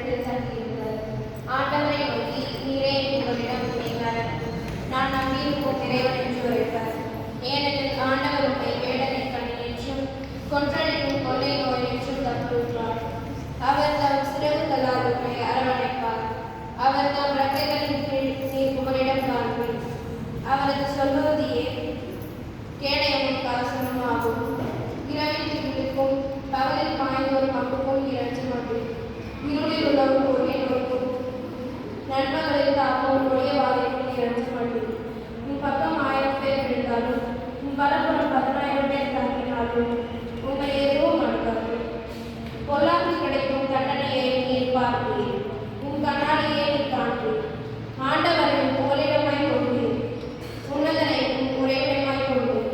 இடத்தில் தங்கியிருந்தார். ஆண்டவரை நோக்கி, நீரே உங்களிடம் இணைந்தார். நான் நம்பியிருக்கும் இறைவன் என்று உரைத்தார். ஏனெனில் ஆண்டவர் உண்மை வேடனை கண்ணி என்றும் கொன்றளிக்கும் கொள்ளை நோய் என்றும் தப்புகிறார். அவர் தம் சிறகுகளால் உண்மை அரவணைப்பார். அவர் தம் ரக்கைகளின் கீழ் நீர் புகலிடம் காண்பீர். அவரது சொல்லுவதையே கேடயமும் கவசமும் ஆகும். இரவில் திருக்கும் பகலில் பாய்ந்தோர் அம்புக்கும் இறஞ்சி மாட்டேன். இருளில் உள்ளவரும் ஒரே நோக்கும் நண்பர்களில் தாக்கும் ஒரே வாதைக்கும் இறஞ்சி மாட்டேன். உன் பக்கம் 1000 பேர் விழுந்தாலும் உன் பலப்புறம் 10,000 பேர் தாக்கினாலும் உங்களை எதுவும் அணுகாது. பொல்லாங்கு கிடைக்கும் தண்டனையை நீர் பார்ப்பீர். உன் கண்ணாடியை நீ காண்பீர். ஆண்டவரை புகலிடமாய் கொள்வீர். உன்னதனை உன் உறைவிடமாய் கொள்வீர்.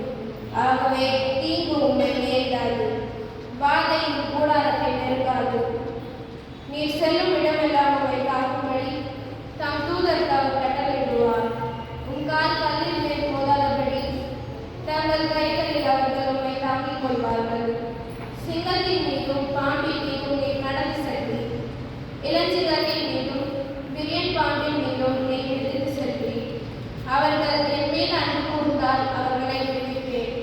ஆகவே தீங்கு உண்மை நேரிடாது. வாதை உன் கூடாரத்தை நெருங்காது. நீர் செல்லும் இடமெல்லாம் உங்களை காக்கும்படி தம் தூதர் அவர் கட்டளையிடுவார். உன் கால் கல்லின் மேல் மோதாதபடி தங்கள் கைகளில் அவர்கள் உண்மை தாக்கிக் கொள்வார்கள். சிங்கத்தின் மீதும் பாம்பின் மீதும் நீர் நடந்து செல்வீர். இளஞ்சிங்கத்தின் மீதும் விரியன் பாம்பின் மீதும் நீர் மிதித்து செல்வீர். அவர்கள் என் மேல் அன்பு கூர்ந்தால் அவர்களை விடுவிப்பேன்.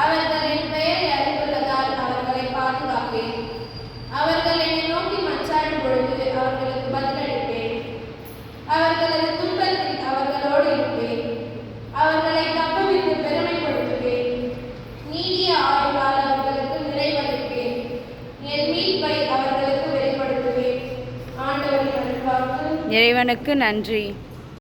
அவர்கள் என் பெயரை அறிந்துள்ளதால் அவர்களை பாதுகாப்பேன். அவர்கள் என்னை நோக்கி மன்றாடும் பொழுது அவர்களுக்கு பதிலளிப்பேன். அவர்களது துன்பத்தில் அவர்களோடு இருப்பேன். அவர்களை தப்புவித்து பெருமைப்படுத்துவேன். நீடிய ஆயுளால் அவர்களுக்கு நிறைவளிப்பேன். என் மீட்பை அவர்களுக்கு வெளிப்படுத்துவேன். ஆண்டவரின் அருள்வாக்கு. இறைவனுக்கு நன்றி.